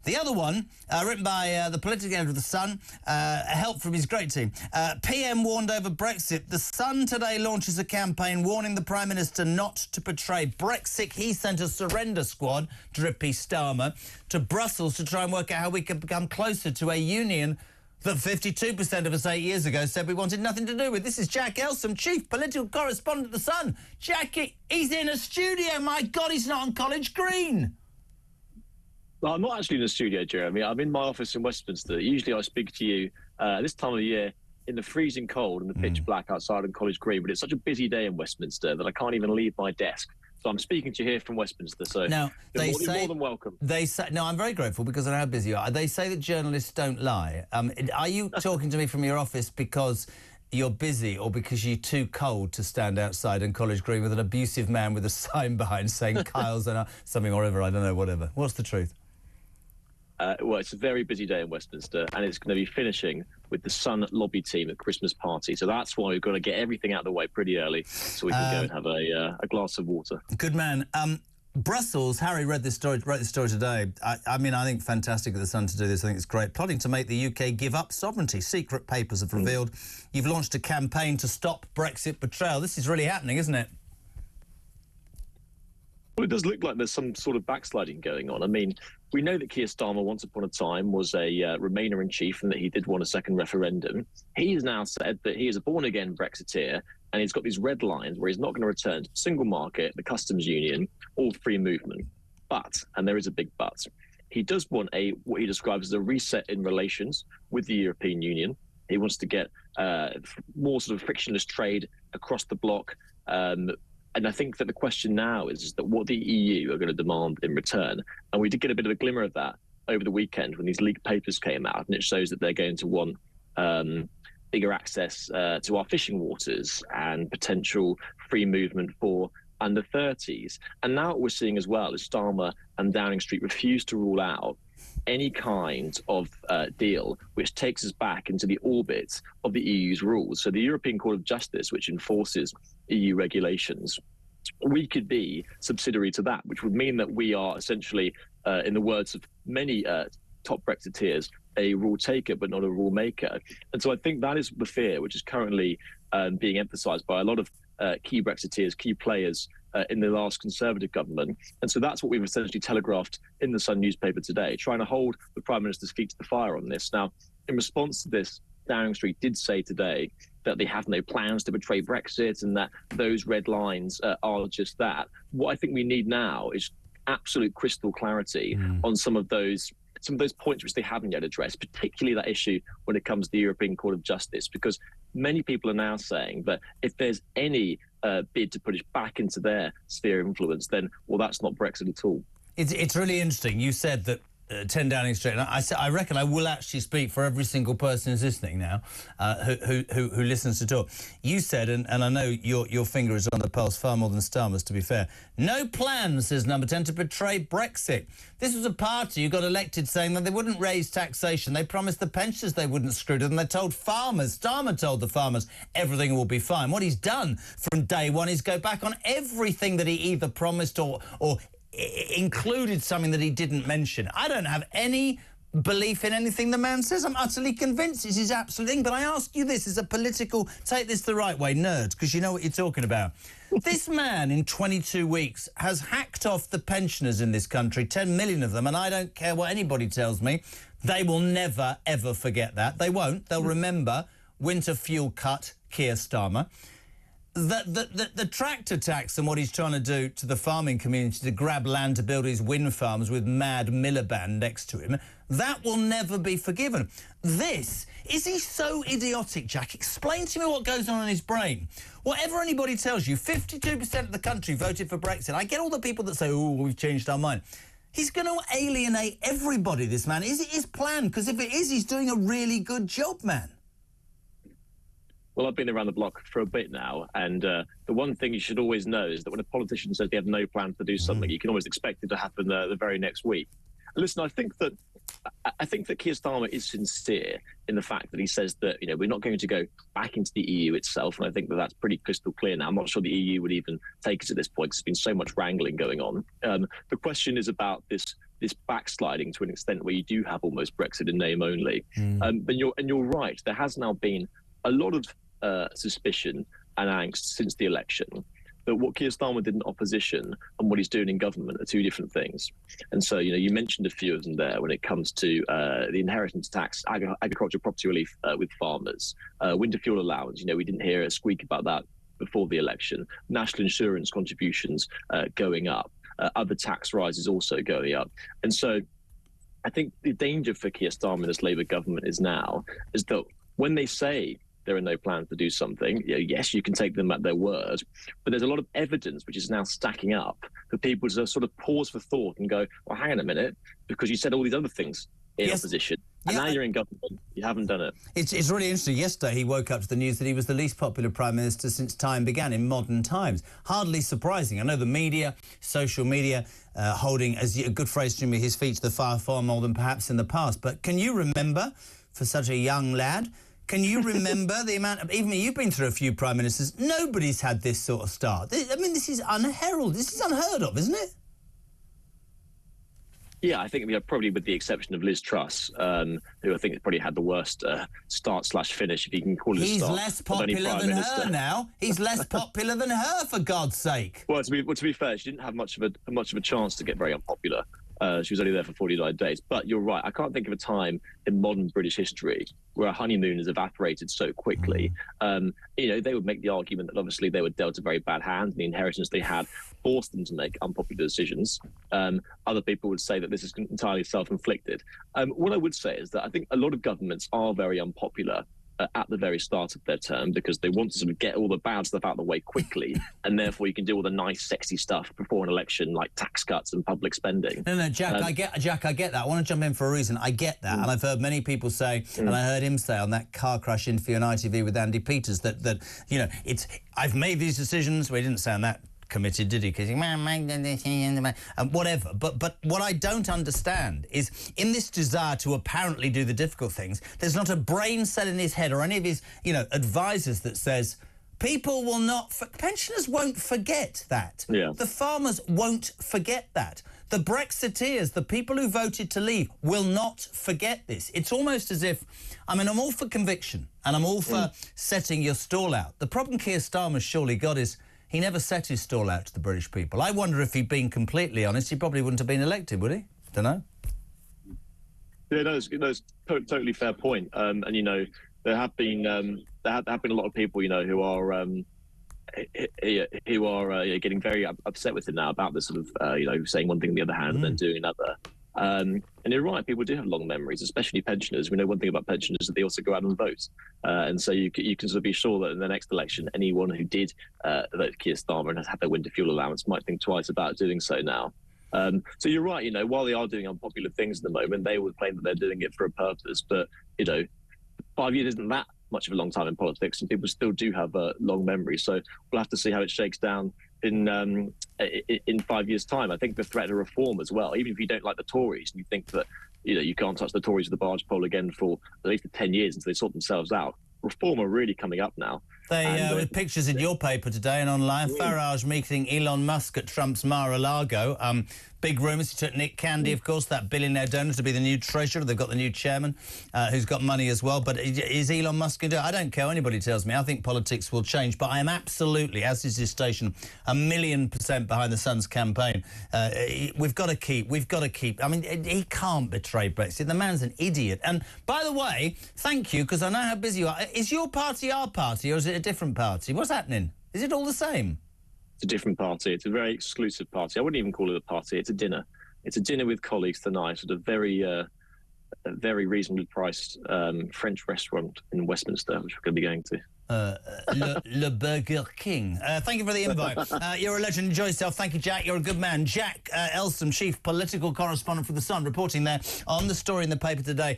The other one, written by the political editor of The Sun, help from his great team. PM warned over Brexit. The Sun today launches a campaign warning the Prime Minister not to betray Brexit. He sent a surrender squad, Drippy Starmer, to Brussels to try and work out how we can become closer to a union that 52% of us 8 years ago said we wanted nothing to do with. This is Jack Elsom, chief political correspondent of The Sun. Jackie, he's in a studio. My God, he's not on College Green. Well, I'm not actually in the studio, Jeremy. I'm in my office in Westminster. Usually I speak to you this time of the year in the freezing cold and the pitch black outside on College Green, but it's such a busy day in Westminster that I can't even leave my desk. So I'm speaking to you here from Westminster, so now, you're more than welcome. They say, no, I'm very grateful because I know how busy you are. They say that journalists don't lie. Are you talking to me from your office because you're busy or because you're too cold to stand outside on College Green with an abusive man with a sign behind saying Kyle's and something or other, I don't know, whatever? What's the truth? Well, it's a very busy day in Westminster, and it's going to be finishing with the Sun lobby team at Christmas party. So that's why we've got to get everything out of the way pretty early so we can go and have a glass of water. Good man. Brussels, Harry wrote this story today. I mean, I think fantastic of the Sun to do this. I think it's great. Plotting to make the UK give up sovereignty. Secret papers have revealed you've launched a campaign to stop Brexit betrayal. This is really happening, isn't it? Well, it does look like there's some sort of backsliding going on. I mean, we know that Keir Starmer once upon a time was a Remainer-in-Chief and that he did want a second referendum. He has now said that he is a born-again Brexiteer and he's got these red lines where he's not going to return to the single market, the customs union, or free movement. But, and there is a big but, he does want what he describes as a reset in relations with the European Union. He wants to get more sort of frictionless trade across the bloc. And I think that the question now is that what the EU are going to demand in return. And we did get a bit of a glimmer of that over the weekend when these leaked papers came out, and it shows that they're going to want bigger access to our fishing waters and potential free movement for under 30s. And now what we're seeing as well is Starmer and Downing Street refuse to rule out any kind of deal which takes us back into the orbit of the EU's rules. So the European Court of Justice, which enforces EU regulations, we could be subsidiary to that, which would mean that we are essentially, in the words of many top Brexiteers, a rule taker but not a rule maker. And so I think that is the fear which is currently being emphasised by a lot of key Brexiteers, key players in the last Conservative government. And so that's what we've essentially telegraphed in the Sun newspaper today, trying to hold the Prime Minister's feet to the fire on this. Now, in response to this, Downing Street did say today that they have no plans to betray Brexit and that those red lines are just that. What I think we need now is absolute crystal clarity on some of those points which they haven't yet addressed, particularly that issue when it comes to the European Court of Justice, because many people are now saying that if there's any bid to put us back into their sphere of influence, then, well, that's not Brexit at all. It's really interesting. You said that 10 Downing Street, and I reckon I will actually speak for every single person who's listening now, who listens to talk. You said, and I know your finger is on the pulse far more than Starmer's, to be fair, no plans, says Number 10, to betray Brexit. This was a party who got elected saying that they wouldn't raise taxation. They promised the pensioners they wouldn't screw to them. They told farmers, Starmer told the farmers, everything will be fine. What he's done from day one is go back on everything that he either promised or included something that he didn't mention. I don't have any belief in anything the man says. I'm utterly convinced it's his absolute thing. But I ask you this as a political, take this the right way, nerd, because you know what you're talking about. This man in 22 weeks has hacked off the pensioners in this country, 10 million of them, and I don't care what anybody tells me. They will never, ever forget that. They won't. They'll remember winter fuel cut, Keir Starmer. The tractor tax and what he's trying to do to the farming community to grab land to build his wind farms with Mad Miliband next to him, that will never be forgiven. Is he so idiotic, Jack? Explain to me what goes on in his brain. Whatever anybody tells you, 52% of the country voted for Brexit. I get all the people that say, oh, we've changed our mind. He's going to alienate everybody, this man. Is it his plan? Because if it is, he's doing a really good job, man. Well, I've been around the block for a bit now, and the one thing you should always know is that when a politician says they have no plans to do something, you can always expect it to happen the very next week. And listen, I think that Keir Starmer is sincere in the fact that he says that, you know, we're not going to go back into the EU itself, and I think that that's pretty crystal clear now. I'm not sure the EU would even take us at this point because there's been so much wrangling going on. The question is about this this backsliding to an extent where you do have almost Brexit in name only. But you're right. There has now been a lot of suspicion and angst since the election. But what Keir Starmer did in opposition and what he's doing in government are two different things. And so, you mentioned a few of them there when it comes to the inheritance tax, agricultural property relief with farmers, winter fuel allowance. We didn't hear a squeak about that before the election. National insurance contributions going up, other tax rises also going up. And so I think the danger for Keir Starmer and this Labour government is that when they say there are no plans to do something, yes, you can take them at their word, but there's a lot of evidence which is now stacking up for people to sort of pause for thought and go, well, hang on a minute, because you said all these other things in opposition, and now you're in government, you haven't done it. It's really interesting. Yesterday he woke up to the news that he was the least popular Prime Minister since time began in modern times. Hardly surprising. I know the media, social media, holding, as a good phrase to me, his feet to the fire far more than perhaps in the past. But can you remember, for such a young lad, can you remember the amount of, even you've been through a few Prime Ministers, nobody's had this sort of start. I mean, this is unheralded, this is unheard of, isn't it? Yeah, I think probably with the exception of Liz Truss, who I think has probably had the worst start/finish, if you can call it a start. He's less popular than her now. He's less popular than her, for God's sake. Well, to be fair, she didn't have much of a chance to get very unpopular. She was only there for 49 days. But you're right. I can't think of a time in modern British history where a honeymoon has evaporated so quickly. They would make the argument that obviously they were dealt a very bad hand, and the inheritance they had forced them to make unpopular decisions. Other people would say that this is entirely self-inflicted. What I would say is that I think a lot of governments are very unpopular at the very start of their term because they want to sort of get all the bad stuff out of the way quickly, and therefore you can do all the nice, sexy stuff before an election, like tax cuts and public spending. No, Jack, I get that. I want to jump in for a reason. I get that, and I've heard many people say, and I heard him say on that car crash interview on ITV with Andy Peters that I've made these decisions. We didn't say on that committed, did he? Because whatever. But what I don't understand is, in this desire to apparently do the difficult things, there's not a brain cell in his head or any of his, advisors that says people will not. Pensioners won't forget that. Yeah. The farmers won't forget that. The Brexiteers, the people who voted to leave, will not forget this. It's almost as if, I'm all for conviction and I'm all for setting your stall out. The problem Keir Starmer's surely got is he never set his stall out to the British people. I wonder if he'd been completely honest, he probably wouldn't have been elected, would he? Don't know. Yeah, no, it's totally fair point. And there have been a lot of people who are getting very upset with him now about this sort of saying one thing on the other hand and then doing another. And you're right, people do have long memories, especially pensioners. We know one thing about pensioners is that they also go out and vote. And so you can sort of be sure that in the next election, anyone who did vote Keir Starmer and has had their winter fuel allowance might think twice about doing so now. So you're right, while they are doing unpopular things at the moment, they would claim that they're doing it for a purpose. But, 5 years isn't that much of a long time in politics, and people still do have long memories. So we'll have to see how it shakes down in 5 years' time. I think the threat of reform as well, even if you don't like the Tories and you think that you can't touch the Tories with the barge pole again for at least 10 years until they sort themselves out, reform are really coming up now. With pictures in your paper today and online, Farage meeting Elon Musk at Trump's Mar-a-Lago. Big rumours. He took Nick Candy, of course, that billionaire donor, to be the new treasurer. They've got the new chairman who's got money as well. But is Elon Musk going to do it? I don't care what anybody tells me. I think politics will change. But I am absolutely, as is his station, 1,000,000% behind the Sun's campaign. We've got to keep. I mean, he can't betray Brexit. The man's an idiot. And by the way, thank you, because I know how busy you are. Is your party our party, or is it a different party? What's happening? Is it all the same? It's a different party. It's a very exclusive party. I wouldn't even call it a party. It's a dinner. It's a dinner with colleagues tonight at a very reasonably priced French restaurant in Westminster, which we're going to be going to. Le Burger King. Thank you for the invite. You're a legend. Enjoy yourself. Thank you, Jack. You're a good man. Jack Elsom, chief political correspondent for The Sun, reporting there on the story in the paper today.